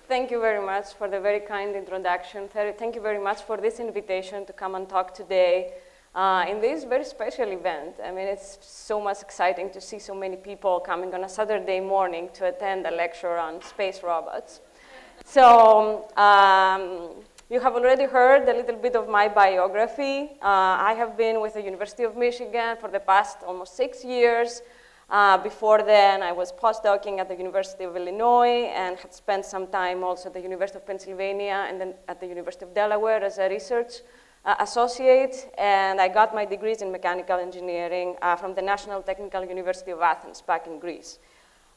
Thank you very much for the very kind introduction. Thank you very much for this invitation to come and talk today in this very special event. I mean, it's so much exciting to see so many people coming on a Saturday morning to attend a lecture on space robots. So you have already heard a little bit of my biography. I have been with the University of Michigan for the past almost 6 years. Before then, I was postdocing at the University of Illinois and had spent some time also at the University of Pennsylvania and then at the University of Delaware as a research associate. And I got my degrees in mechanical engineering from the National Technical University of Athens back in Greece.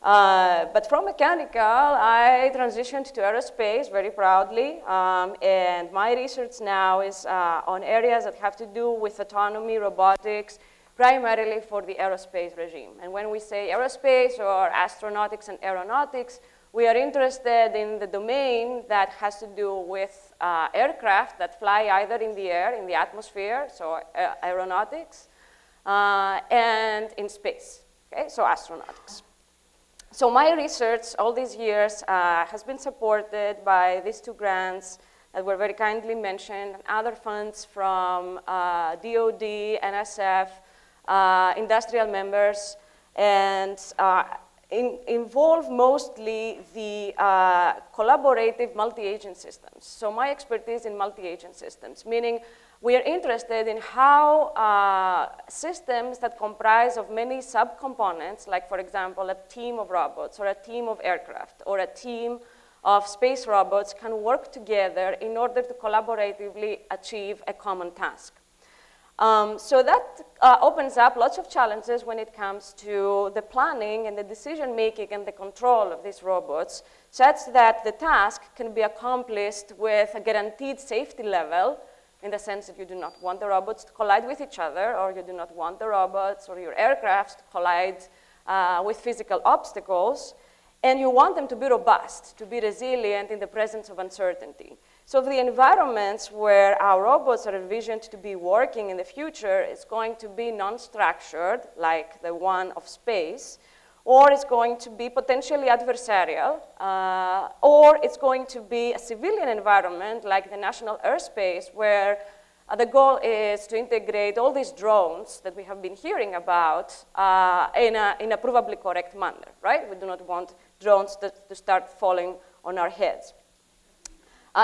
But from mechanical, I transitioned to aerospace very proudly. And my research now is on areas that have to do with autonomy, robotics, primarily for the aerospace regime. And when we say aerospace or astronautics and aeronautics, we are interested in the domain that has to do with aircraft that fly either in the air, in the atmosphere, so aeronautics, and in space, okay, so astronautics. So my research all these years has been supported by these 2 grants that were very kindly mentioned, and other funds from DOD, NSF, industrial members, and involve mostly the collaborative multi-agent systems. So my expertise in multi-agent systems, meaning we are interested in how systems that comprise of many subcomponents, like for example, a team of robots or a team of aircraft or a team of space robots can work together in order to collaboratively achieve a common task. So that opens up lots of challenges when it comes to the planning and the decision-making and the control of these robots, such that the task can be accomplished with a guaranteed safety level, in the sense that you do not want the robots to collide with each other, or you do not want the robots or your aircraft to collide with physical obstacles, and you want them to be robust, to be resilient in the presence of uncertainty. So the environments where our robots are envisioned to be working in the future is going to be non-structured, like the one of space, or it's going to be potentially adversarial, or it's going to be a civilian environment like the national airspace, where the goal is to integrate all these drones that we have been hearing about in a provably correct manner, right? We do not want drones to start falling on our heads.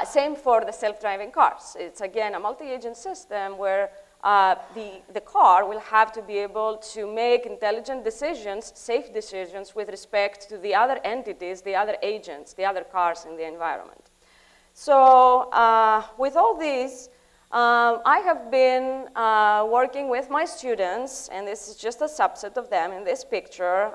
Same for the self-driving cars. It's, again, a multi-agent system where the car will have to be able to make intelligent decisions, safe decisions, with respect to the other entities, the other agents, the other cars in the environment. So with all these, I have been working with my students, and this is just a subset of them in this picture,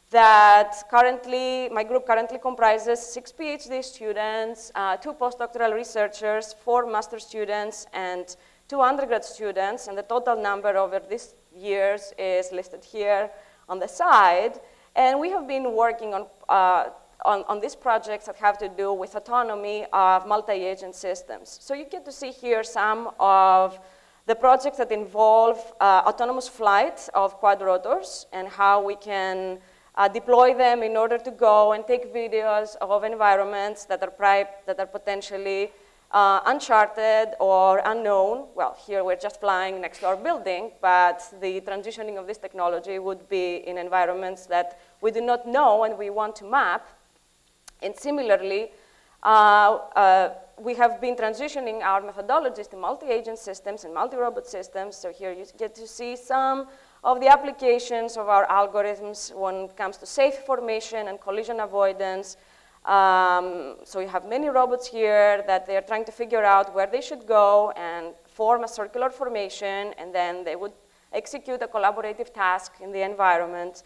that currently, my group currently comprises 6 PhD students, 2 postdoctoral researchers, 4 master students, and 2 undergrad students, and the total number over these years is listed here on the side. And we have been working on these projects that have to do with autonomy of multi-agent systems. So you get to see here some of the projects that involve autonomous flight of quadrotors and how we can deploy them in order to go and take videos of environments that are potentially uncharted or unknown. Well, here we're just flying next to our building, but the transitioning of this technology would be in environments that we do not know and we want to map. And similarly, we have been transitioning our methodologies to multi-agent systems and multi-robot systems. So here you get to see some of the applications of our algorithms when it comes to safe formation and collision avoidance. So you have many robots here that they are trying to figure out where they should go and form a circular formation, and then they would execute a collaborative task in the environment.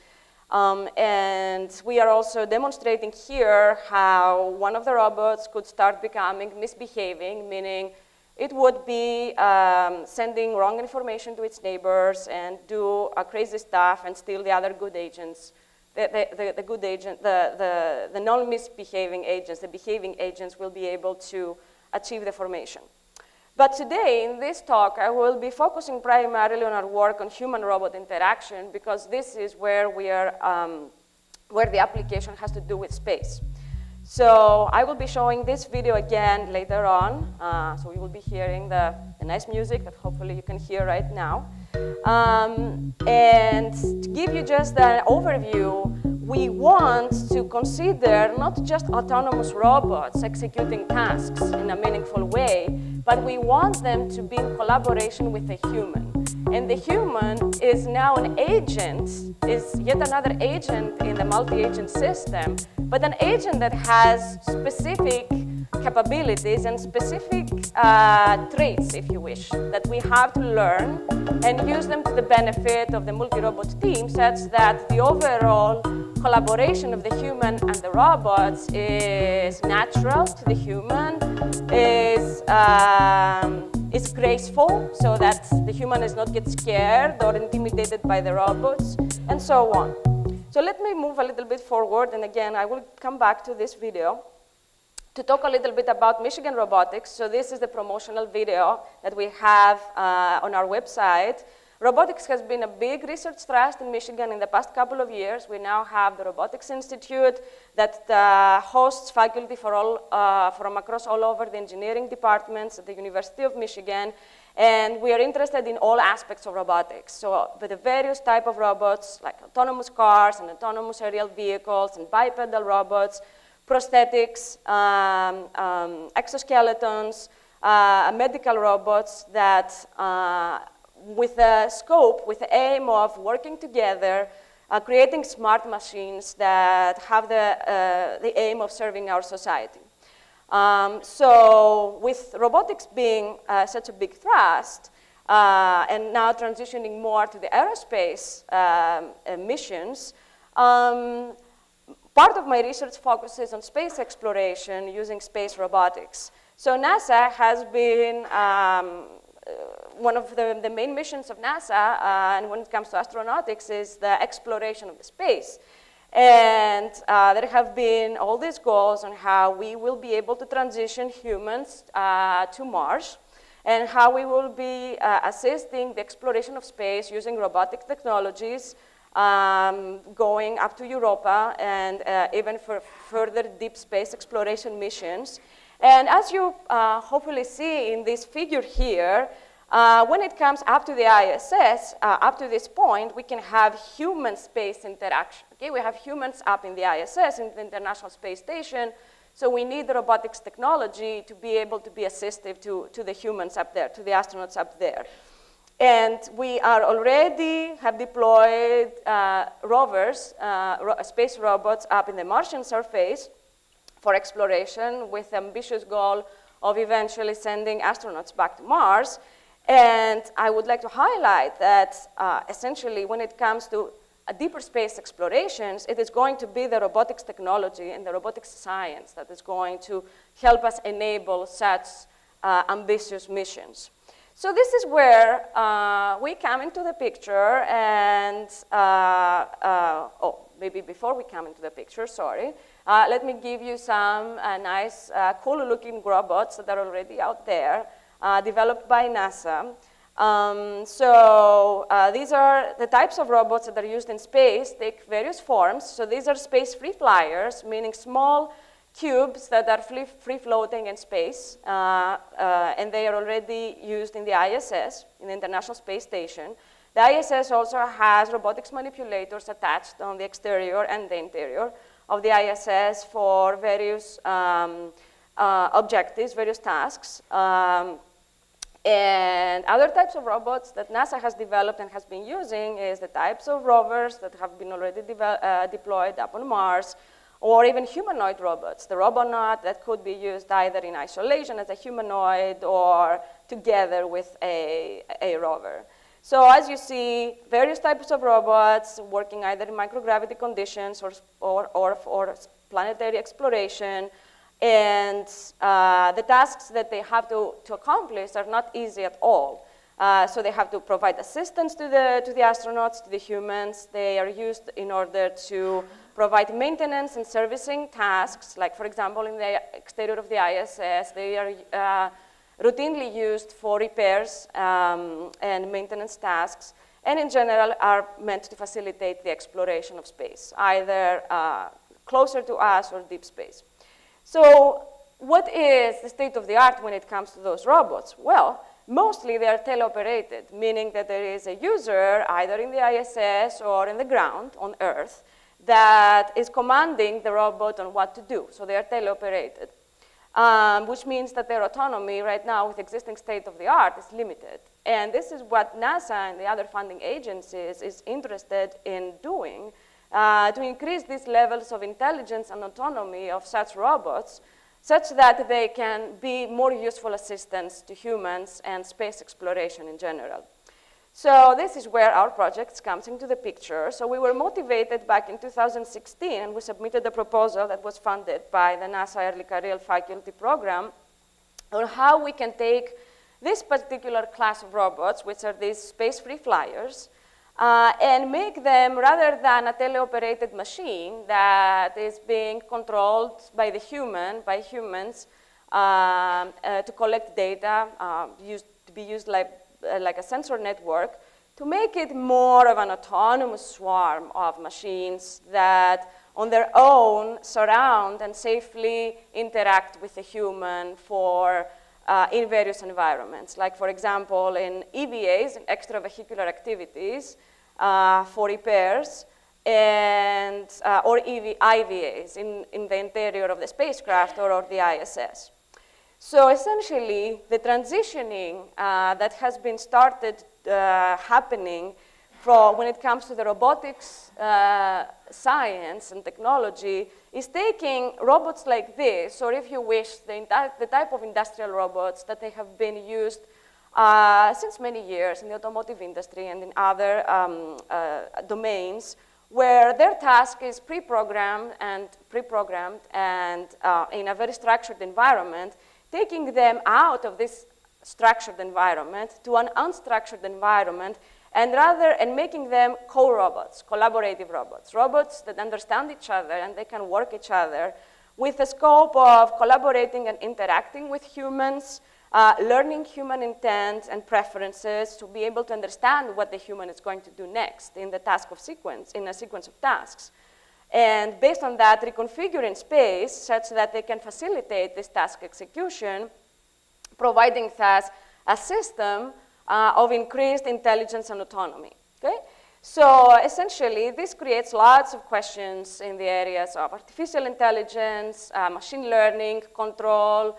And we are also demonstrating here how one of the robots could start becoming misbehaving, meaning it would be sending wrong information to its neighbors and do crazy stuff and steal the other good agents. The good agent, the non-misbehaving agents, the behaving agents will be able to achieve the formation. But today, in this talk, I will be focusing primarily on our work on human-robot interaction because this is where we are, where the application has to do with space. So I will be showing this video again later on. So we will be hearing the nice music that hopefully you can hear right now. And to give you just an overview, we want to consider not just autonomous robots executing tasks in a meaningful way, but we want them to be in collaboration with a human. And the human is now an agent, is yet another agent in the multi-agent system, but an agent that has specific capabilities and specific traits, if you wish, that we have to learn and use them to the benefit of the multi-robot team such that the overall collaboration of the human and the robots is natural to the human, is graceful so that the human does not get scared or intimidated by the robots, and so on. So let me move a little bit forward, and again, I will come back to this video to talk a little bit about Michigan Robotics. So this is the promotional video that we have on our website. Robotics has been a big research thrust in Michigan in the past couple of years. We now have the Robotics Institute that hosts faculty from across all over the engineering departments at the University of Michigan. And we are interested in all aspects of robotics. So with the various types of robots, like autonomous cars and autonomous aerial vehicles and bipedal robots, prosthetics, exoskeletons, medical robots that with a scope, with the aim of working together, creating smart machines that have the aim of serving our society. So with robotics being such a big thrust, and now transitioning more to the aerospace missions, part of my research focuses on space exploration using space robotics. So NASA has been one of the main missions of NASA, and when it comes to astronautics, is the exploration of the space. And there have been all these goals on how we will be able to transition humans to Mars, and how we will be assisting the exploration of space using robotic technologies, going up to Europa, and even for further deep space exploration missions. And as you hopefully see in this figure here, when it comes up to the ISS, up to this point, we can have human-space interaction. Okay? We have humans up in the ISS, in the International Space Station, so we need the robotics technology to be able to be assistive to the humans up there, to the astronauts up there. And we are already have deployed rovers, space robots up in the Martian surface for exploration with the ambitious goal of eventually sending astronauts back to Mars. And I would like to highlight that essentially when it comes to deeper space explorations, it is going to be the robotics technology and the robotics science that is going to help us enable such ambitious missions. So this is where we come into the picture, and maybe before we come into the picture, sorry, let me give you some nice, cool-looking robots that are already out there, developed by NASA. These are the types of robots that are used in space, take various forms. So these are space free flyers, meaning small cubes that are free-floating in space, and they are already used in the ISS, in the International Space Station. The ISS also has robotics manipulators attached on the exterior and the interior of the ISS for various objectives, various tasks. And other types of robots that NASA has developed and has been using is the types of rovers that have been already deployed up on Mars, or even humanoid robots. The Robonaut that could be used either in isolation as a humanoid or together with a rover. So as you see, various types of robots working either in microgravity conditions or planetary exploration. And the tasks that they have to accomplish are not easy at all. So they have to provide assistance to the astronauts, to the humans. They are used in order to provide maintenance and servicing tasks, like, for example, in the exterior of the ISS. They are routinely used for repairs and maintenance tasks, and in general are meant to facilitate the exploration of space, either closer to us or deep space. So what is the state of the art when it comes to those robots? Well, mostly they are teleoperated, meaning that there is a user either in the ISS or in the ground on Earth that is commanding the robot on what to do. So they are teleoperated, which means that their autonomy right now with existing state of the art is limited. And this is what NASA and the other funding agencies is interested in doing to increase these levels of intelligence and autonomy of such robots such that they can be more useful assistants to humans and space exploration in general. So this is where our project comes into the picture. So we were motivated back in 2016, and we submitted a proposal that was funded by the NASA Early Career Faculty Program on how we can take this particular class of robots, which are these space-free flyers, and make them, rather than a teleoperated machine that is being controlled by humans to collect data, to be used like a sensor network, to make it more of an autonomous swarm of machines that on their own surround and safely interact with a human in various environments. Like, for example, in EVAs, in extravehicular activities, for repairs, and, or IVAs in the interior of the spacecraft or the ISS. So essentially, the transitioning that has been started happening when it comes to the robotics science and technology is taking robots like this, or if you wish, the type of industrial robots that they have been used since many years in the automotive industry and in other domains, where their task is pre-programmed and in a very structured environment, taking them out of this structured environment to an unstructured environment, and making them co-robots, collaborative robots, robots that understand each other and they can work each other with the scope of collaborating and interacting with humans, learning human intent and preferences to be able to understand what the human is going to do next in a sequence of tasks. And based on that, reconfigure in space such that they can facilitate this task execution, providing thus a system of increased intelligence and autonomy. Okay? So essentially, this creates lots of questions in the areas of artificial intelligence, machine learning, control,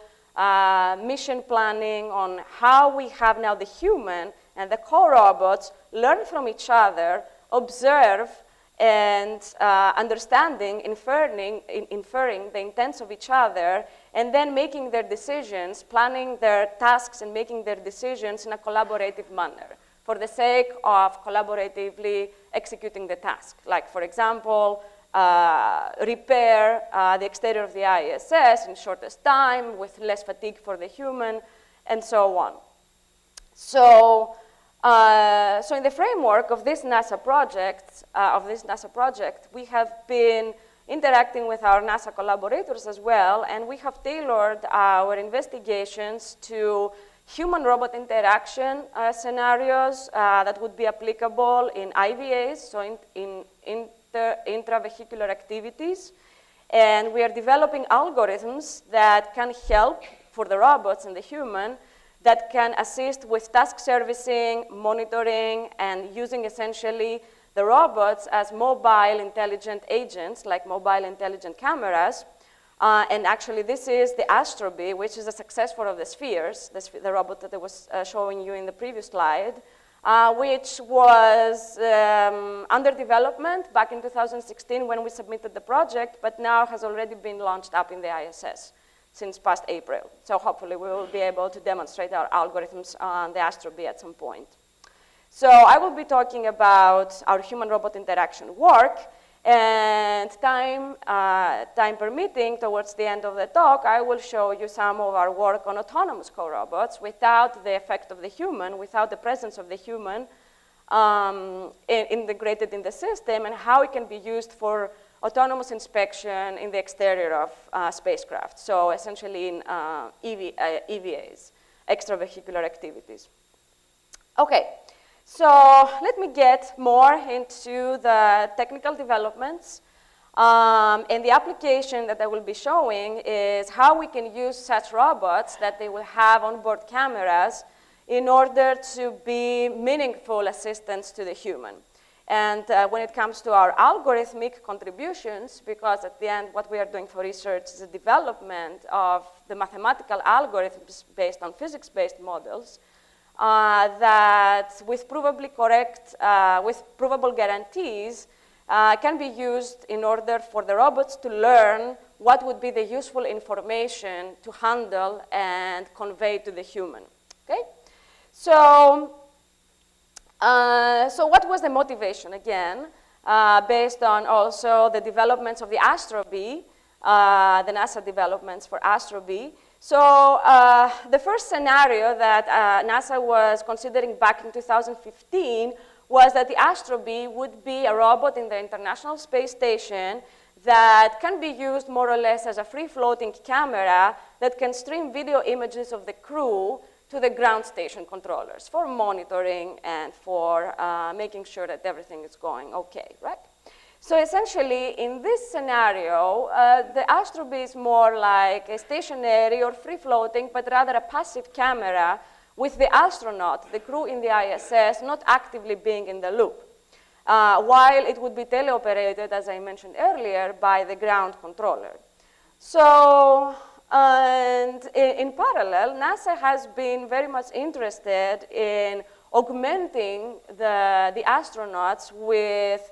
mission planning, on how we have now the human and the co-robots learn from each other, observe, and understanding, inferring the intents of each other, and then making their decisions, planning their tasks and making their decisions in a collaborative manner for the sake of collaboratively executing the task. Like, for example, repair the exterior of the ISS in shortest time with less fatigue for the human, and so on. So in the framework of this NASA project, we have been interacting with our NASA collaborators as well, and we have tailored our investigations to human-robot interaction scenarios that would be applicable in IVAs, so in intravehicular activities. And we are developing algorithms that can help for the robots and the human, that can assist with task servicing, monitoring, and using essentially the robots as mobile intelligent agents, like mobile intelligent cameras. And actually, this is the Astronet, which is a successor of the Spheres, the robot that I was showing you in the previous slide, which was under development back in 2016 when we submitted the project, but now has already been launched up in the ISS since past April. So hopefully we will be able to demonstrate our algorithms on the Astronet at some point. So I will be talking about our human-robot interaction work, and time permitting, towards the end of the talk, I will show you some of our work on autonomous co-robots without the effect of the human, without the presence of the human integrated in the system, and how it can be used for autonomous inspection in the exterior of spacecraft. So essentially in EVAs, extravehicular activities. Okay. So let me get more into the technical developments. And the application that I will be showing is how we can use such robots that they will have onboard cameras in order to be meaningful assistants to the human. And when it comes to our algorithmic contributions, because at the end what we are doing for research is the development of the mathematical algorithms based on physics-based models, that with provably correct, with provable guarantees, can be used in order for the robots to learn what would be the useful information to handle and convey to the human. Okay? So what was the motivation, again, based on also the developments of the Astro-B, the NASA developments for Astro-B. So the first scenario that NASA was considering back in 2015 was that the Astro-B would be a robot in the International Space Station that can be used more or less as a free-floating camera that can stream video images of the crew to the ground station controllers for monitoring and for making sure that everything is going okay, right? So essentially, in this scenario, the Astro-B is more like a stationary or free-floating, but rather a passive camera with the astronaut, the crew in the ISS, not actively being in the loop, while it would be teleoperated, as I mentioned earlier, by the ground controller. So, and in parallel, NASA has been very much interested in augmenting the astronauts with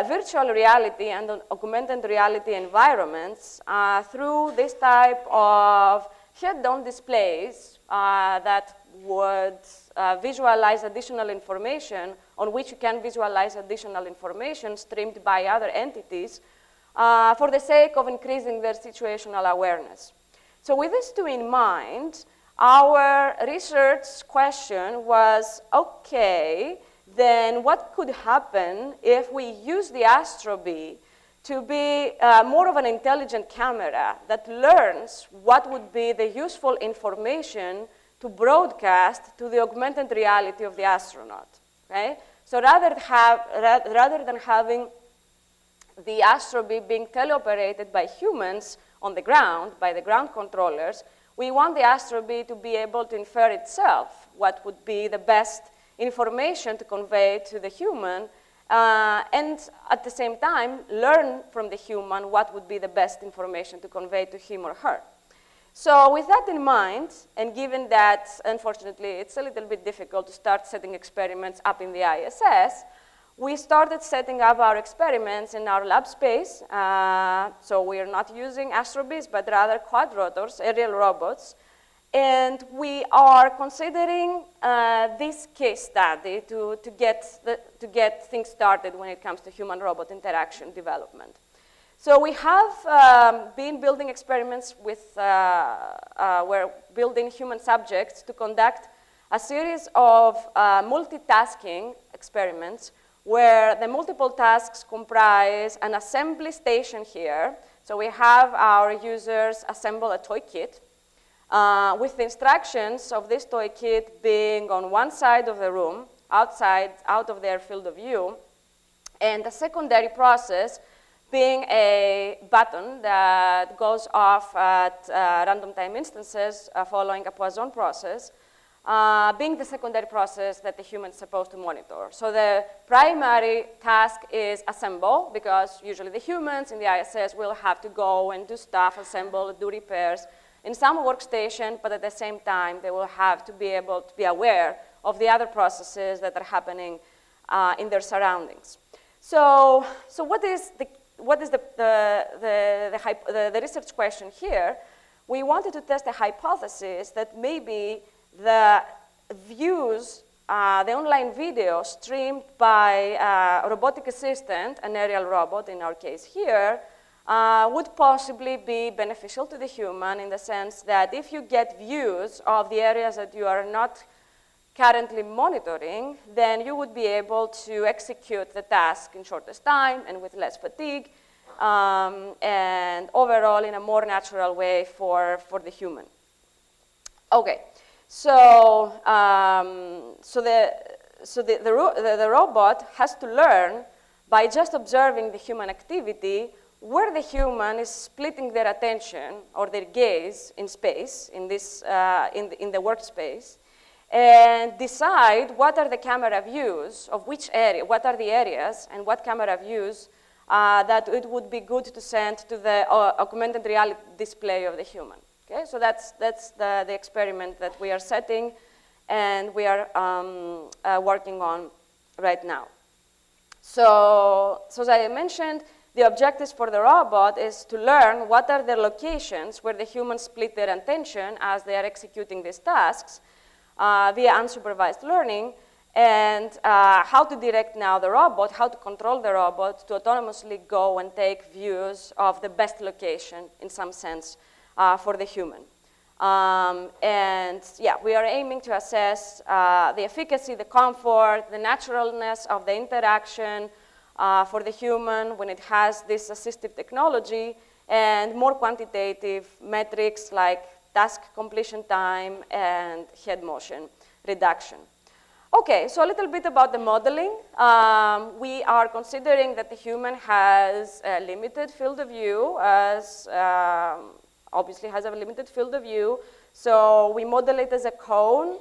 virtual reality and augmented reality environments through this type of head-on displays that would visualize additional information, on which you can visualize additional information streamed by other entities for the sake of increasing their situational awareness. So with these two in mind, our research question was, okay, then what could happen if we use the Astro-B to be more of an intelligent camera that learns what would be the useful information to broadcast to the augmented reality of the astronaut, okay? So rather than having the Astro-B being teleoperated by humans on the ground, by the ground controllers, we want the Astro-B to be able to infer itself what would be the best information to convey to the human, and at the same time, learn from the human what would be the best information to convey to him or her. So with that in mind, and given that, unfortunately, it's a little bit difficult to start setting experiments up in the ISS, we started setting up our experiments in our lab space. So we are not using Astro-Bs, but rather quadrotors, aerial robots. And we are considering this case study to get things started when it comes to human-robot interaction development. So we have been building experiments with, we're building human subjects to conduct a series of multitasking experiments where the multiple tasks comprise an assembly station here. So we have our users assemble a toy kit, with the instructions of this toy kit being on one side of the room, out of their field of view, and the secondary process being a button that goes off at random time instances following a Poisson process, being the secondary process that the human is supposed to monitor. So the primary task is assemble, because usually the humans in the ISS will have to go and do stuff, assemble, do repairs in some workstation, but at the same time, they will have to be able to be aware of the other processes that are happening in their surroundings. So what is the research question here? We wanted to test a hypothesis that maybe the views the online video streamed by a robotic assistant, an aerial robot in our case here, would possibly be beneficial to the human in the sense that if you get views of the areas that you are not currently monitoring, then you would be able to execute the task in shortest time and with less fatigue, and overall in a more natural way for the human. Okay, so, the robot has to learn by just observing the human activity where the human is splitting their attention or their gaze in space, in the workspace, and decide what are the camera views of which area, what are the areas and what camera views that it would be good to send to the augmented reality display of the human. Okay, so that's the experiment that we are setting and we are working on right now. So as I mentioned, the objectives for the robot is to learn what are the locations where the humans split their attention as they are executing these tasks via unsupervised learning, and how to direct now the robot, how to control the robot to autonomously go and take views of the best location, in some sense, for the human. And yeah, we are aiming to assess the efficacy, the comfort, the naturalness of the interaction for the human when it has this assistive technology, and more quantitative metrics like task completion time and head motion reduction. Okay, so a little bit about the modeling. We are considering that the human has a limited field of view, as obviously has a limited field of view. So we model it as a cone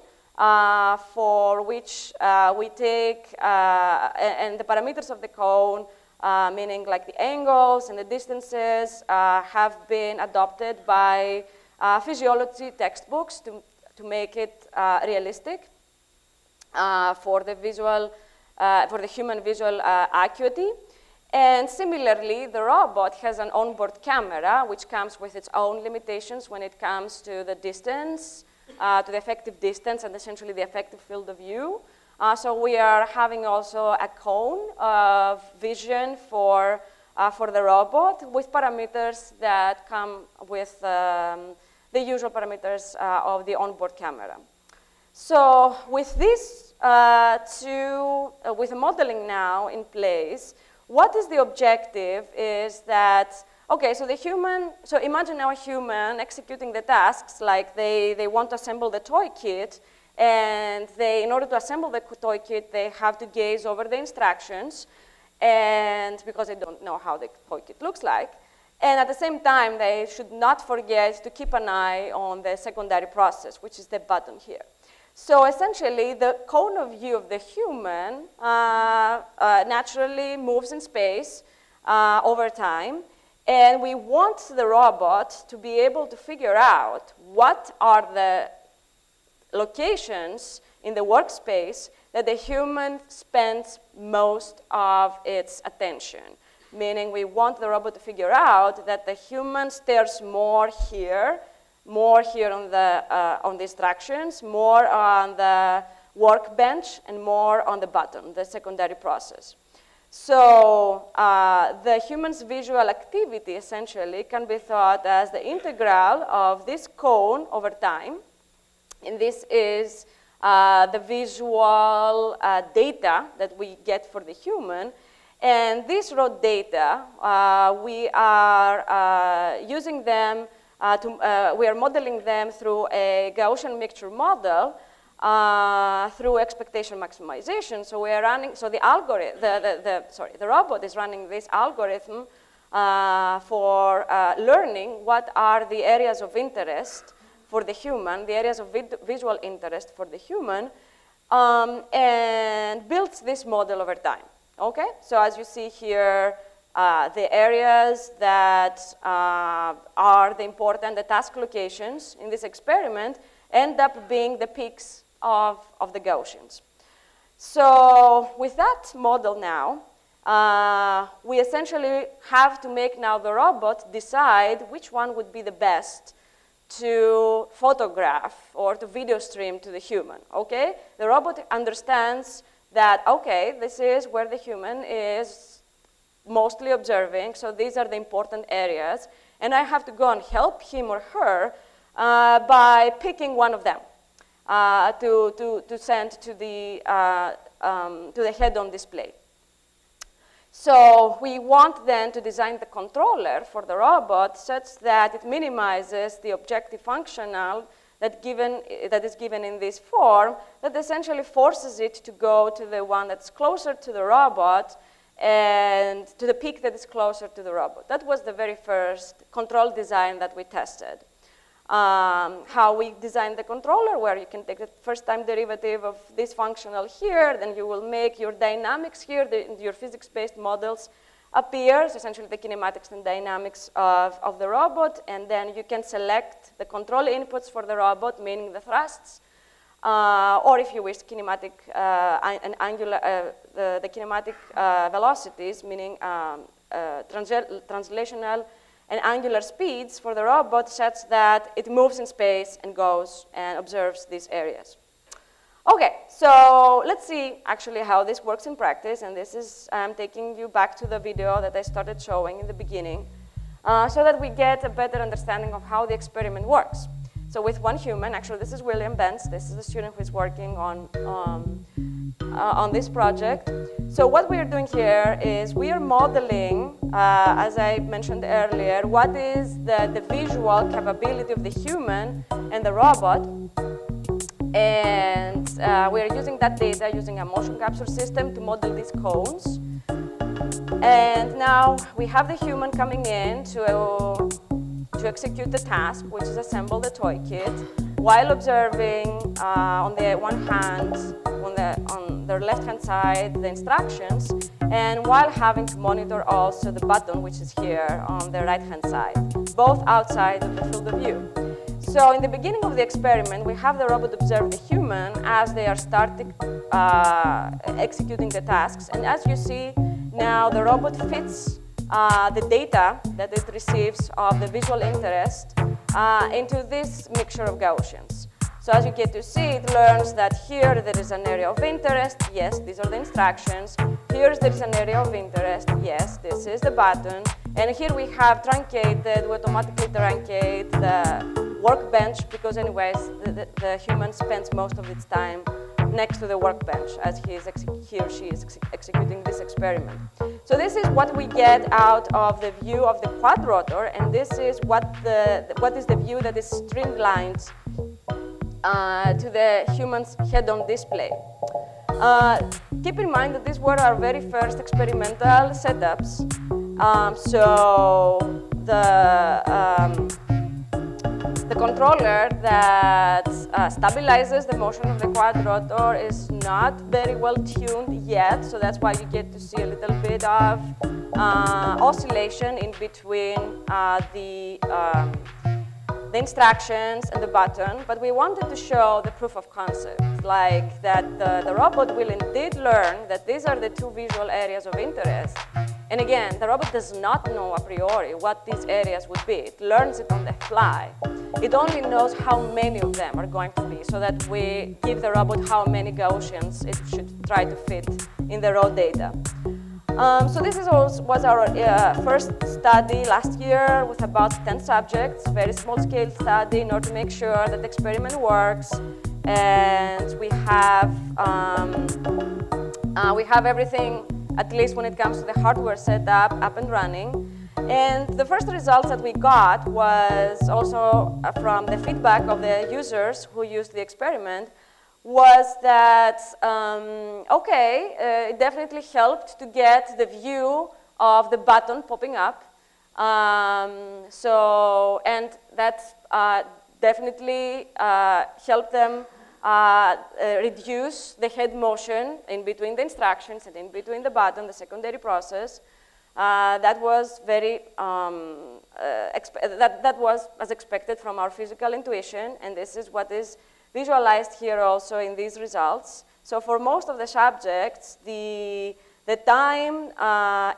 for which we take, and the parameters of the cone, meaning like the angles and the distances, have been adopted by physiology textbooks to make it realistic for the visual, for the human visual acuity. And similarly, the robot has an onboard camera, which comes with its own limitations when it comes to the distance, to the effective distance, and essentially the effective field of view. So we are having also a cone of vision for the robot with parameters that come with the usual parameters of the onboard camera. So with this with the modeling now in place, what is the objective is that, okay, so the human, so imagine now a human executing the tasks, like they want to assemble the toy kit, and in order to assemble the toy kit, they have to gaze over the instructions, and because they don't know how the toy kit looks like. And at the same time, they should not forget to keep an eye on the secondary process, which is the button here. So essentially, the cone of view of the human naturally moves in space over time, and we want the robot to be able to figure out what are the locations in the workspace that the human spends most of its attention. Meaning we want the robot to figure out that the human stares more here on the instructions, more on the workbench, and more on the button, the secondary process. So the human's visual activity essentially can be thought as the integral of this cone over time. And this is the visual data that we get for the human. And these raw data, we are using them we are modeling them through a Gaussian mixture model through expectation maximization. So we are running, so the algorithm, the robot is running this algorithm for learning what are the areas of interest for the human, the areas of visual interest for the human, and builds this model over time. Okay, so as you see here, the areas that are the important, the task locations in this experiment end up being the peaks of the Gaussians. So with that model now, we essentially have to make now the robot decide which one would be the best to photograph or to video stream to the human, okay? The robot understands that, okay, this is where the human is mostly observing, so these are the important areas, and I have to go and help him or her by picking one of them to send to the head-on display. So we want then to design the controller for the robot such that it minimizes the objective functional that is given in this form, that essentially forces it to go to the one that's closer to the robot and to the peak that is closer to the robot. That was the very first control design that we tested. How we designed the controller, where you can take the first-time derivative of this functional here, then you will make your dynamics here, your physics-based models appear, so essentially the kinematics and dynamics of the robot, and then you can select the control inputs for the robot, meaning the thrusts, or if you wish, kinematic and angular, the kinematic velocities, meaning translational and angular speeds for the robot, such that it moves in space and goes and observes these areas. Okay, so let's see actually how this works in practice, and this is, I'm taking you back to the video that I started showing in the beginning, so that we get a better understanding of how the experiment works. So with one human, actually this is William Benz, this is the student who is working on this project. So what we are doing here is we are modeling, as I mentioned earlier, what is the visual capability of the human and the robot. And we are using that data using a motion capture system to model these cones. And now we have the human coming in to execute the task, which is assemble the toy kit, while observing on the one hand, on their left-hand side, the instructions, and while having to monitor also the button, which is here on the right-hand side, both outside of the field of view. So in the beginning of the experiment, we have the robot observe the human as they are starting executing the tasks. And as you see, now the robot fits the data that it receives of the visual interest into this mixture of Gaussians. So as you get to see, it learns that here there is an area of interest. Yes, these are the instructions. Here there is an area of interest. Yes, this is the button. And here we have truncated, we automatically truncate the workbench, because anyways, the human spends most of its time next to the workbench as he or she is executing this experiment. So this is what we get out of the view of the quadrotor, and this is what is the view that is streamlined to the human's head-on display. Keep in mind that these were our very first experimental setups. So the controller that stabilizes the motion of the quadrotor is not very well tuned yet, so that's why you get to see a little bit of oscillation in between the instructions and the button, but we wanted to show the proof of concept, like that the robot will indeed learn that these are the two visual areas of interest. And again, the robot does not know a priori what these areas would be. It learns it on the fly. It only knows how many of them are going to be, so that we give the robot how many Gaussians it should try to fit in the raw data. So this was our first study last year with about 10 subjects, very small scale study in order to make sure that the experiment works. And we have everything, at least when it comes to the hardware setup, up and running. And the first results that we got was also from the feedback of the users who used the experiment, was that, it definitely helped to get the view of the button popping up. And that definitely helped them reduce the head motion in between the instructions and in between the button, the secondary process. That was very, that was as expected from our physical intuition, and this is what is visualized here also in these results. So for most of the subjects, the time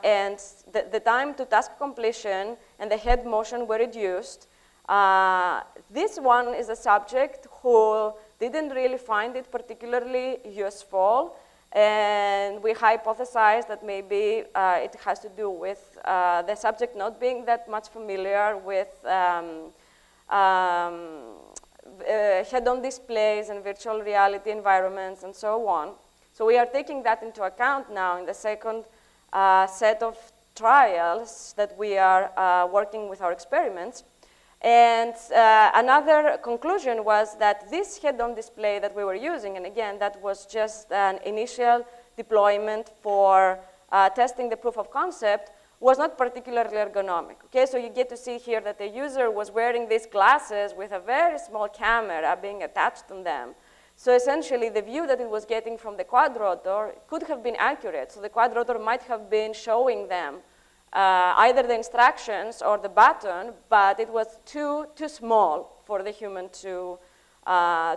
and the time to task completion and the head motion were reduced This one is a subject who didn't really find it particularly useful, and we hypothesized that maybe it has to do with the subject not being that much familiar with head-on displays and virtual reality environments and so on. So we are taking that into account now in the second set of trials that we are working with our experiments. And another conclusion was that this head-on display that we were using, and again, that was just an initial deployment for testing the proof of concept, was not particularly ergonomic. Okay, so you get to see here that the user was wearing these glasses with a very small camera being attached on them. So essentially, the view that it was getting from the quadrotor could have been accurate. So the quadrotor might have been showing them either the instructions or the button, but it was too small for the human to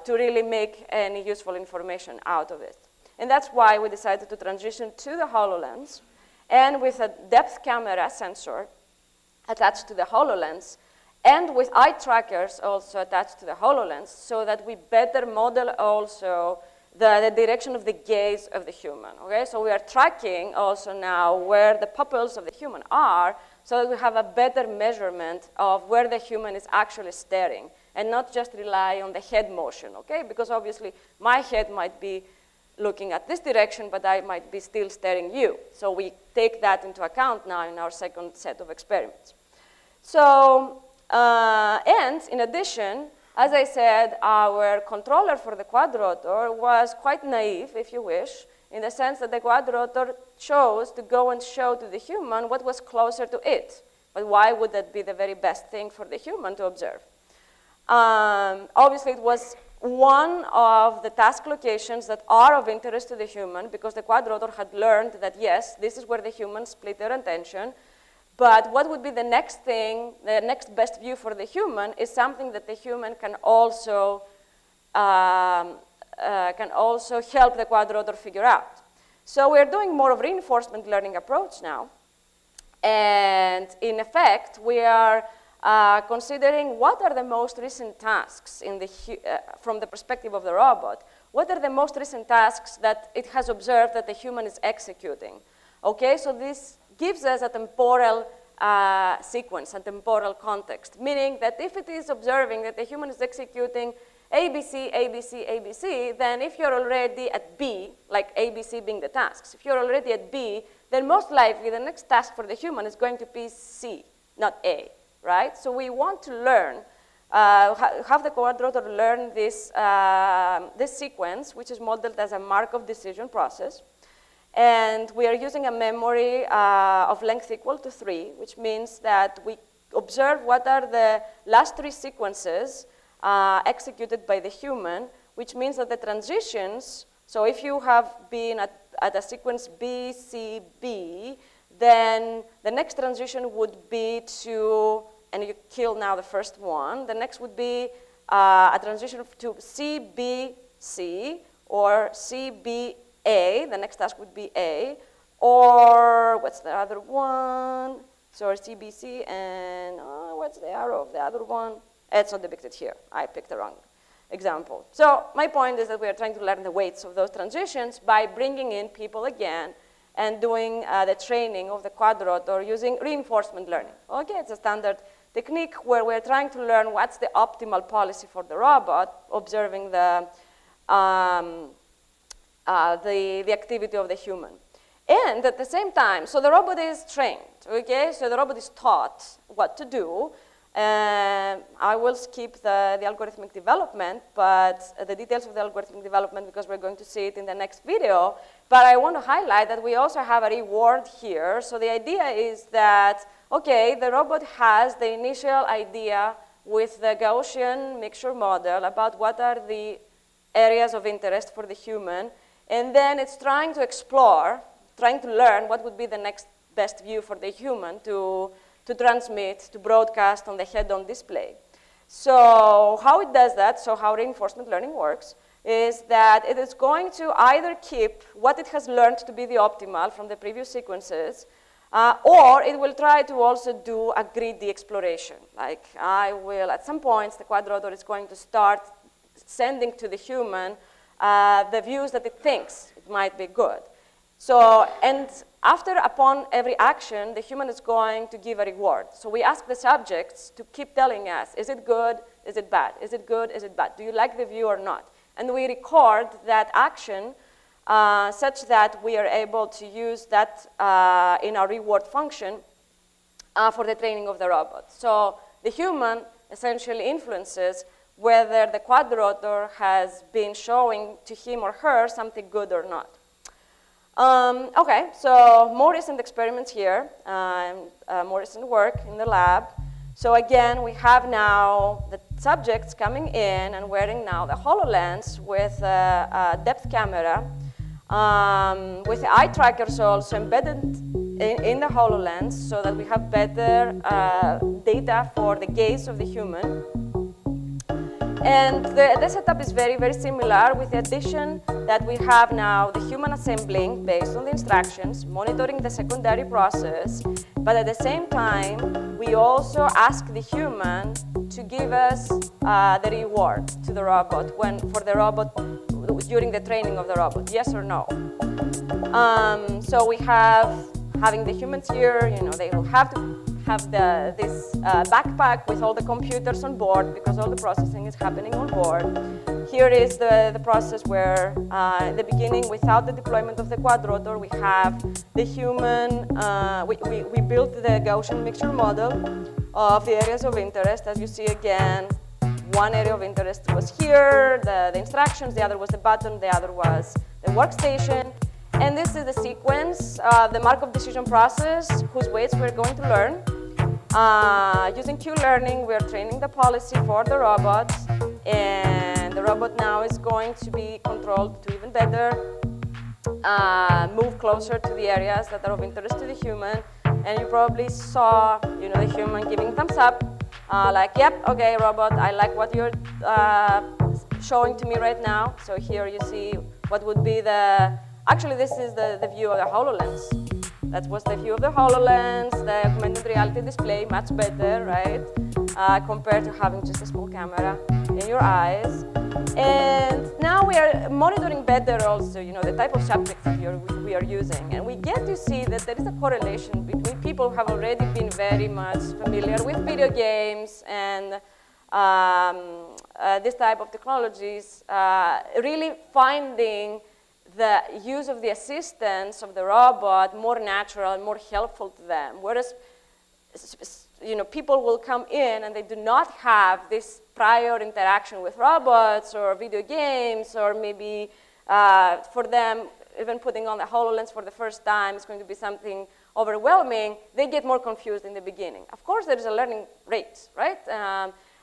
really make any useful information out of it. And that's why we decided to transition to the HoloLens, and with a depth camera sensor attached to the HoloLens, and with eye trackers also attached to the HoloLens, so that we better model also the direction of the gaze of the human. Okay? So we are tracking also now where the pupils of the human are, so that we have a better measurement of where the human is actually staring, and not just rely on the head motion. Okay? Because obviously my head might be looking at this direction, but I might be still staring you. So we take that into account now in our second set of experiments. So, and in addition, as I said, our controller for the quadrotor was quite naive, if you wish, in the sense that the quadrotor chose to go and show to the human what was closer to it. But why would that be the very best thing for the human to observe? Obviously, it was one of the task locations that are of interest to the human, because the quadrotor had learned that, yes, this is where the humans split their attention. But what would be the next thing, the next best view for the human, is something that the human can also help the quadrotor figure out. So we're doing more of reinforcement learning approach now. And in effect, we are considering what are the most recent tasks in the, from the perspective of the robot. What are the most recent tasks that it has observed that the human is executing? Okay, so this gives us a temporal sequence, a temporal context, meaning that if it is observing that the human is executing ABC, ABC, ABC, then if you're already at B, like ABC being the tasks, if you're already at B, then most likely the next task for the human is going to be C, not A, right? So we want to learn, have the quadrotor learn this, this sequence, which is modeled as a Markov decision process. And we are using a memory of length equal to 3, which means that we observe what are the last 3 sequences executed by the human, which means that the transitions, so if you have been at a sequence B, C, B, then the next transition would be to, and you kill now the first one, the next would be a transition to C, B, C, or C, B, A, the next task would be A, or what's the other one? So CBC, and what's the arrow of the other one? It's not depicted here. I picked the wrong example. So my point is that we are trying to learn the weights of those transitions by bringing in people again and doing the training of the quadrotor using reinforcement learning. Okay, it's a standard technique where we're trying to learn what's the optimal policy for the robot, observing the activity of the human. And at the same time, so the robot is trained, okay? So the robot is taught what to do. I will skip the algorithmic development, but the details of the algorithmic development, because we're going to see it in the next video. But I want to highlight that we also have a reward here. So the idea is that, okay, the robot has the initial idea with the Gaussian mixture model about what are the areas of interest for the human. And then it's trying to explore, trying to learn what would be the next best view for the human to transmit, to broadcast on the head-on display. So how it does that, so how reinforcement learning works, is that it is going to either keep what it has learned to be the optimal from the previous sequences, Or it will try to also do a greedy exploration. Like I will, at some points, the quadrotor is going to start sending to the human the views that it thinks it might be good. So, and upon every action, the human is going to give a reward. So we ask the subjects to keep telling us, is it good, is it bad? Is it good, is it bad? Do you like the view or not? And we record that action such that we are able to use that in our reward function for the training of the robot. So the human essentially influences whether the quadrotor has been showing to him or her something good or not. Okay, so more recent experiments here, more recent work in the lab. So again, we have now the subjects coming in and wearing now the HoloLens with a depth camera, with the eye trackers also embedded in the HoloLens so that we have better data for the gaze of the human. And the setup is very, very similar with the addition that we have now the human assembling based on the instructions, monitoring the secondary process, but at the same time, we also ask the human to give us the reward to the robot for the robot during the training of the robot, yes or no. So we having the humans here, you know, they will have to have this backpack with all the computers on board because all the processing is happening on board. Here is the process where, in the beginning, without the deployment of the quadrotor, we have the human, we built the Gaussian mixture model of the areas of interest. As you see again, one area of interest was here, the instructions, the other was the button, the other was the workstation. And this is the sequence, the Markov decision process, whose weights we're going to learn. Using Q-learning, we're training the policy for the robot, and the robot now is going to be controlled to even better move closer to the areas that are of interest to the human. And you probably saw, you know, the human giving thumbs up, like, yep, okay, robot, I like what you're showing to me right now. So here you see what would be actually this is the view of the HoloLens. That was the view of the HoloLens, the augmented reality display, much better, right? Compared to having just a small camera in your eyes. And now we are monitoring better also, you know, the type of subjects we are using. And we get to see that there is a correlation between people who have already been very much familiar with video games and this type of technologies, really finding the use of the assistance of the robot more natural and more helpful to them. Whereas, you know, people will come in and they do not have this prior interaction with robots or video games, or maybe for them, even putting on the HoloLens for the first time is going to be something overwhelming. They get more confused in the beginning. Of course, there is a learning rate, right?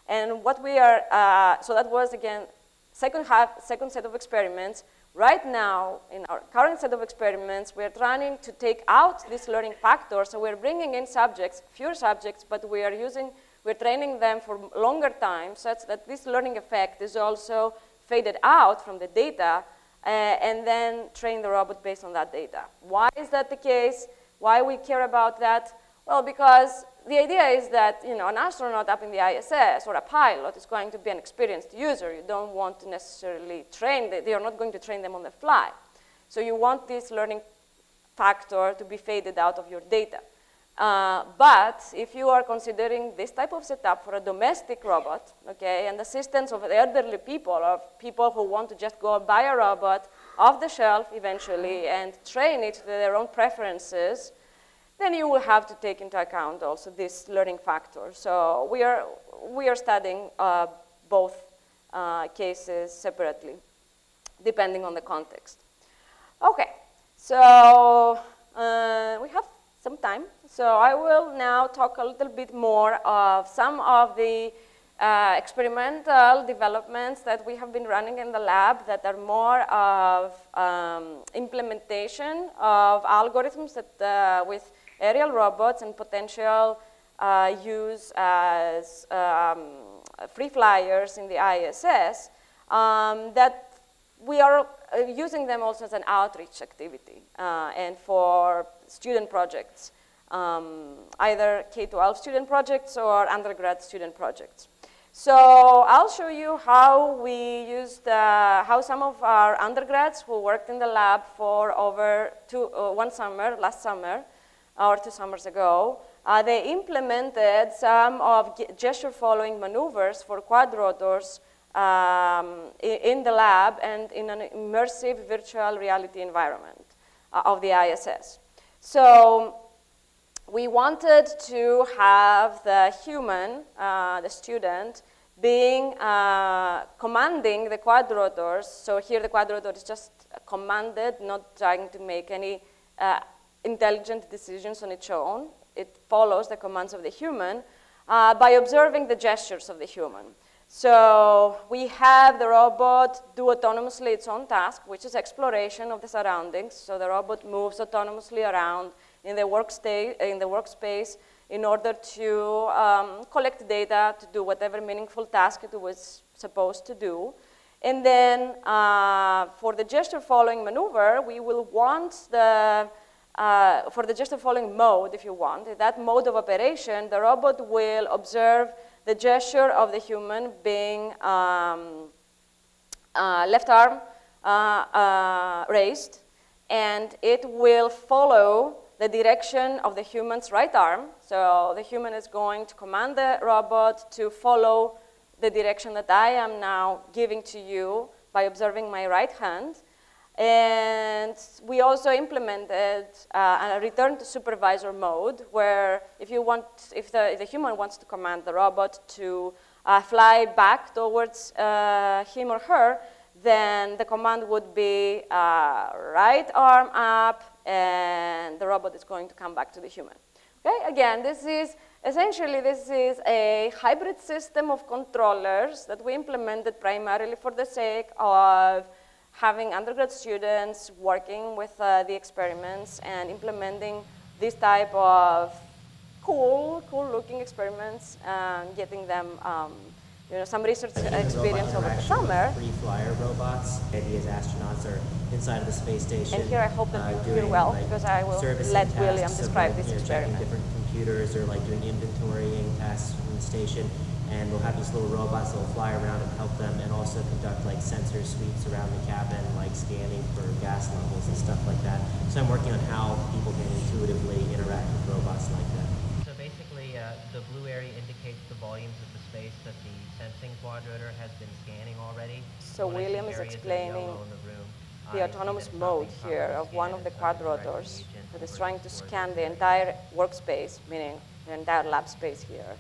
And what we are, so that was, again, second set of experiments. Right now, in our current set of experiments, we're trying to take out this learning factor. So we're bringing in subjects, fewer subjects, but we're training them for longer time such that this learning effect is also faded out from the data and then train the robot based on that data. Why is that the case? Why we care about that? Well, because the idea is that, you know, an astronaut up in the ISS or a pilot is going to be an experienced user. You don't want to necessarily train them. You're not going to train them on the fly. So you want this learning factor to be faded out of your data. But if you are considering this type of setup for a domestic robot, okay, and assistance of elderly people, of people who want to just go buy a robot off the shelf eventually and train it to their own preferences, then you will have to take into account also this learning factor. So we are studying both cases separately, depending on the context. Okay, so we have some time. So I will now talk a little bit more of some of the experimental developments that we have been running in the lab that are more of implementation of algorithms that with aerial robots and potential use as free flyers in the ISS, that we are using them also as an outreach activity and for student projects either K-12 student projects or undergrad student projects. So I'll show you how we used, how some of our undergrads who worked in the lab for over one summer, last summer, or 2 summers ago, they implemented some of gesture following maneuvers for quadrotors in the lab and in an immersive virtual reality environment of the ISS. So we wanted to have the human, the student, being commanding the quadrotors. So here the quadrotor is just commanded, not trying to make any intelligent decisions on its own. It follows the commands of the human by observing the gestures of the human. So we have the robot do autonomously its own task, which is exploration of the surroundings. So the robot moves autonomously around in the workspace in order to collect data to do whatever meaningful task it was supposed to do. And then for the gesture following maneuver, we will want the, for the gesture following mode, if you want, that mode of operation, the robot will observe the gesture of the human being left arm raised, and it will follow the direction of the human's right arm. So the human is going to command the robot to follow the direction that I am now giving to you by observing my right hand. And we also implemented a return to supervisor mode, where if the human wants to command the robot to fly back towards him or her, then the command would be right arm up, and the robot is going to come back to the human. Okay, again, this is a hybrid system of controllers that we implemented primarily for the sake of having undergrad students working with the experiments and implementing this type of cool-looking experiments, getting them some research experience over the summer. Free flyer robots. Maybe as astronauts are inside of the space station. And here I hope that you hear well, because I will let William describe this experiment. Different computers, or like doing inventorying tasks from the station. And we'll have these little robots that will fly around and help them, and also conduct like sensor sweeps around the cabin, like scanning for gas levels and stuff like that. So I'm working on how people can intuitively interact with robots like that. So basically, the blue area indicates the volumes of the space that the sensing quadrotor has been scanning already. So William is explaining the autonomous mode here of one of the quadrotors that is trying to scan the entire workspace, meaning the entire lab space here.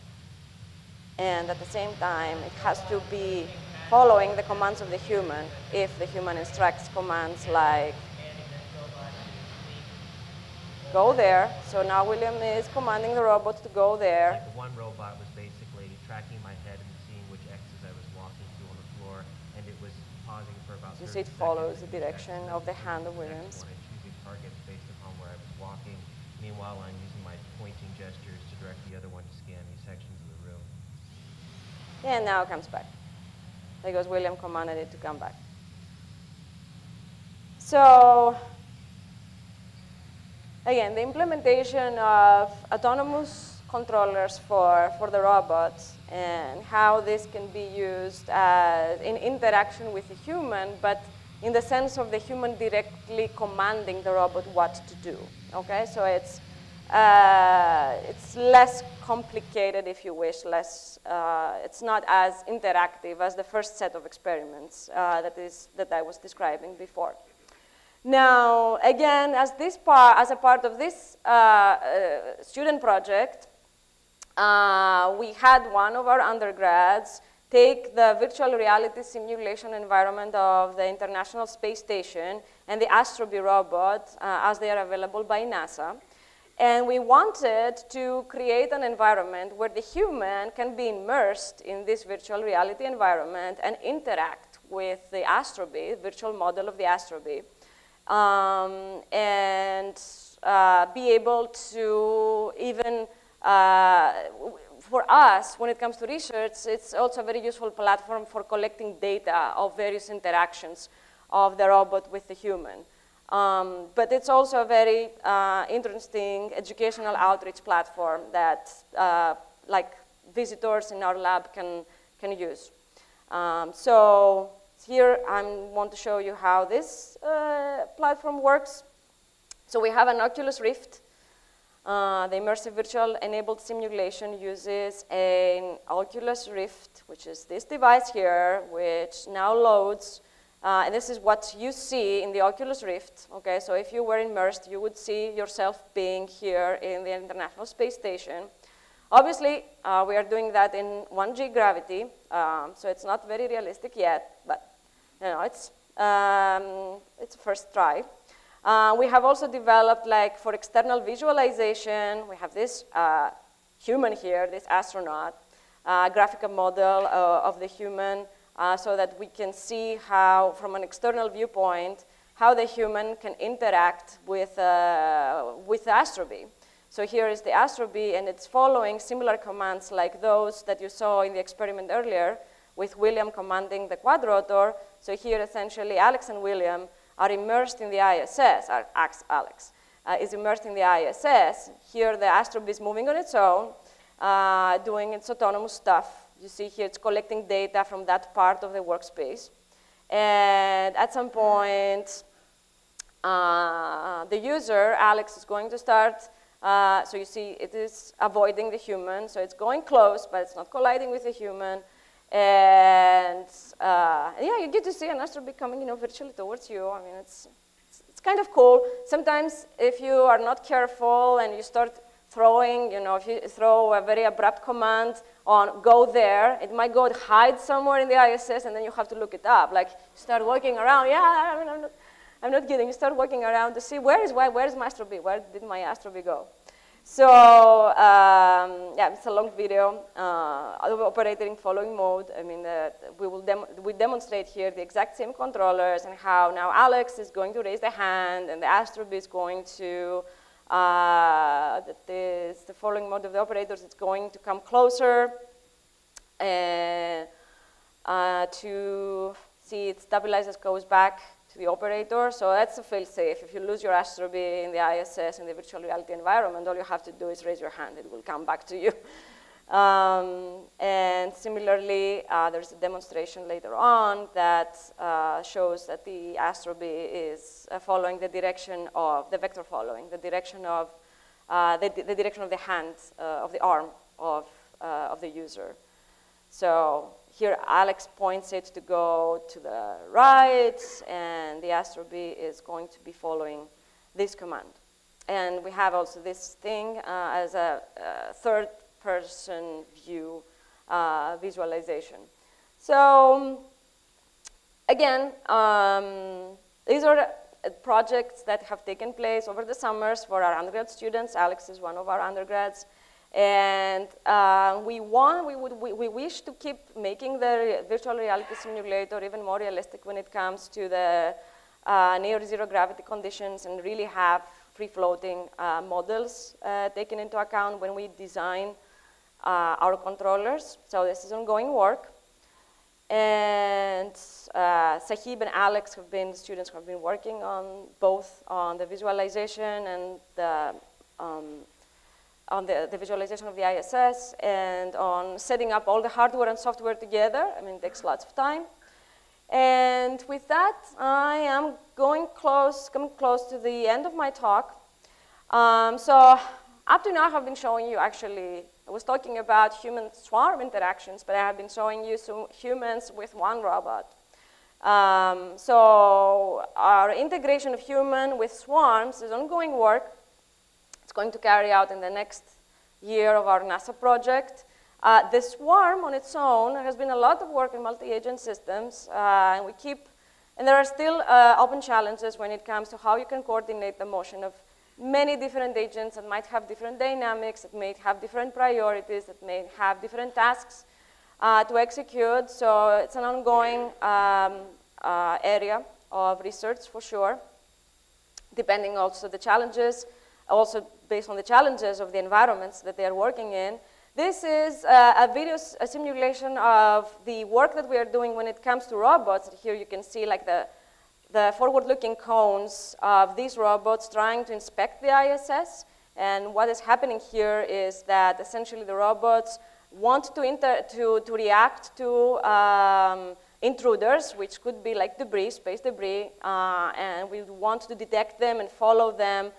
And at the same time, it has to be following the commands of the human if the human instructs commands like go there. So now William is commanding the robot to go there. Like one robot was basically tracking my head and seeing which X's I was walking to on the floor, and it was pausing for about 30 seconds. You see it follows the direction of the hand of William's. Choosing targets based upon where I was walking. Meanwhile, I'm using my pointing gestures to direct the other one to scan these sections of the room. And now it comes back, because William commanded it to come back. So again, the implementation of autonomous controllers for the robots, and how this can be used as in interaction with a human, but in the sense of the human directly commanding the robot what to do. Okay, so it's less complicated, if you wish, it's not as interactive as the first set of experiments that I was describing before. Now, again, as a part of this student project, we had one of our undergrads take the virtual reality simulation environment of the International Space Station and the Astronet robot as they are available by NASA. And we wanted to create an environment where the human can be immersed in this virtual reality environment and interact with the Astronet, virtual model of the Astronet, and be able to even, for us, when it comes to research, it's also a very useful platform for collecting data of various interactions of the robot with the human. But it's also a very interesting educational outreach platform that like visitors in our lab can use. So here I want to show you how this platform works. So we have an Oculus Rift. The immersive virtual enabled simulation uses an Oculus Rift, which is this device here, which now loads. And this is what you see in the Oculus Rift. Okay, so if you were immersed, you would see yourself being here in the International Space Station. Obviously, we are doing that in 1G gravity, so it's not very realistic yet, but you know, it's a first try. We have also developed, like, for external visualization, we have this human here, this astronaut, graphical model of the human, so that we can see how, from an external viewpoint, how the human can interact with the astrobee. So here is the astrobee, and it's following similar commands like those that you saw in the experiment earlier, with William commanding the quadrotor. So here, essentially, Alex and William are immersed in the ISS, Alex is immersed in the ISS. Here, the astrobee is moving on its own, doing its autonomous stuff. You see here, it's collecting data from that part of the workspace. And at some point, the user, Alex, is going to start, so you see, it is avoiding the human. So it's going close, but it's not colliding with the human. And yeah, you get to see an astrobee coming, you know, virtually towards you. I mean, it's kind of cool. Sometimes, if you are not careful and you start throwing, you know, if you throw a very abrupt command on go there, it might go hide somewhere in the ISS, and then you have to look it up. Like, you start walking around. Yeah, I mean, I'm not kidding. You start walking around to see where is my astrobee? Where did my astrobee go? So yeah, it's a long video of operating following mode. I mean, we demonstrate here the exact same controllers and how now Alex is going to raise the hand and the astrobee is going to, the following mode of the operators, it's going to come closer to see it stabilizes, goes back to the operator. So that's a fail-safe. If you lose your astrobee in the ISS, in the virtual reality environment, all you have to do is raise your hand. It will come back to you. And similarly, there's a demonstration later on that shows that the astrobee is following the direction of, the vector following, the direction of the direction of the hand, of the arm of the user. So here, Alex points it to go to the right, and the astrobee is going to be following this command. And we have also this thing as a third-person view visualization. So again, these are projects that have taken place over the summers for our undergrad students. Alex is one of our undergrads. And we wish to keep making the virtual reality simulator even more realistic when it comes to the near zero gravity conditions, and really have free-floating models taken into account when we design our controllers. So this is ongoing work. And Sahib and Alex have been students who have been working on both on the visualization and on the visualization of the ISS, and on setting up all the hardware and software together. I mean, it takes lots of time. And with that, I am coming close to the end of my talk. So up to now, I've been showing you, actually, I was talking about human-swarm interactions, but I have been showing you some humans with one robot. So our integration of human with swarms is ongoing work. It's going to carry out in the next year of our NASA project. The swarm on its own, there has been a lot of work in multi-agent systems, and there are still open challenges when it comes to how you can coordinate the motion of many different agents that might have different dynamics, that may have different priorities, that may have different tasks to execute. So it's an ongoing area of research for sure, depending also the challenges, also based on the challenges of the environments that they are working in. This is a simulation of the work that we are doing when it comes to robots. Here you can see like the the forward-looking cones of these robots trying to inspect the ISS. And what is happening here is that essentially the robots want to react to intruders, which could be like debris, space debris, and we want to detect them and follow them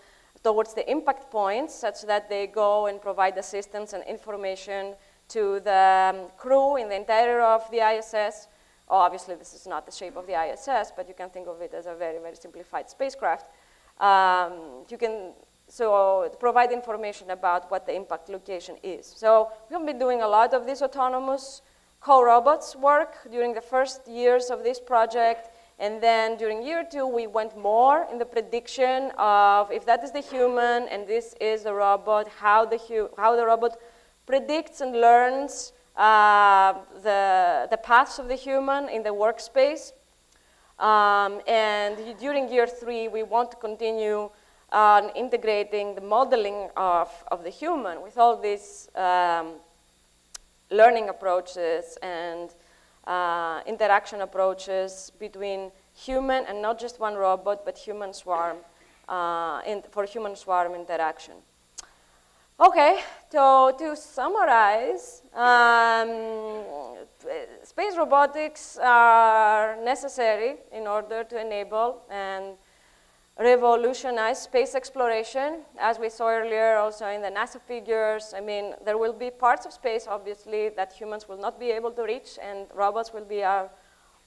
towards the impact points such that they go and provide assistance and information to the crew in the interior of the ISS. Oh, obviously, this is not the shape of the ISS, but you can think of it as a very, very simplified spacecraft. So provide information about what the impact location is. So we've been doing a lot of this autonomous co-robots work during the first years of this project. And then during year 2, we went more in the prediction of if that is the human and this is the robot, how the robot predicts and learns the paths of the human in the workspace. And during year 3, we want to continue integrating the modeling of the human with all these learning approaches and interaction approaches between human and not just one robot, but human swarm, for human swarm interaction. Okay, so to summarize, space robotics are necessary in order to enable and revolutionize space exploration. As we saw earlier also in the NASA figures, I mean, there will be parts of space, obviously, that humans will not be able to reach, and robots will be our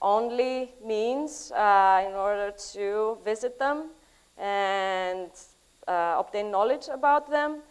only means in order to visit them and obtain knowledge about them.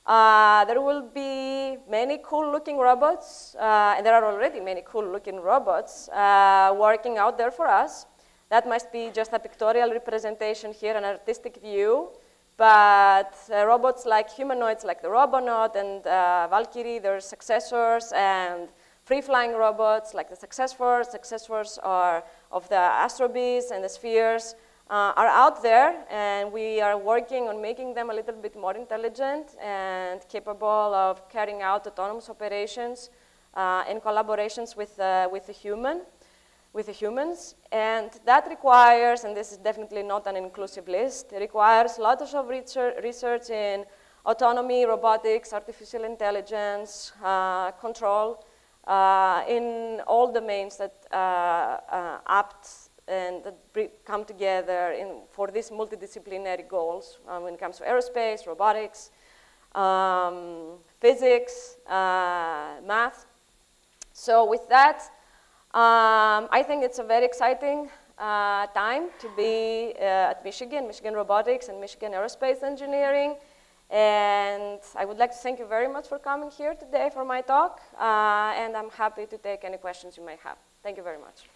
There will be many cool-looking robots, and there are already many cool-looking robots working out there for us. That must be just a pictorial representation here, an artistic view, but robots like humanoids like the Robonaut and Valkyrie, their successors, and free-flying robots like the successors are of the Astrobees and the Spheres, are out there, and we are working on making them a little bit more intelligent and capable of carrying out autonomous operations in collaborations with the humans. And that requires, and this is definitely not an inclusive list, it requires lots of research in autonomy, robotics, artificial intelligence, control, in all domains that apt and that come together for these multidisciplinary goals when it comes to aerospace, robotics, physics, math. So with that, I think it's a very exciting time to be at Michigan Robotics and Michigan Aerospace Engineering. And I would like to thank you very much for coming here today for my talk. And I'm happy to take any questions you may have. Thank you very much.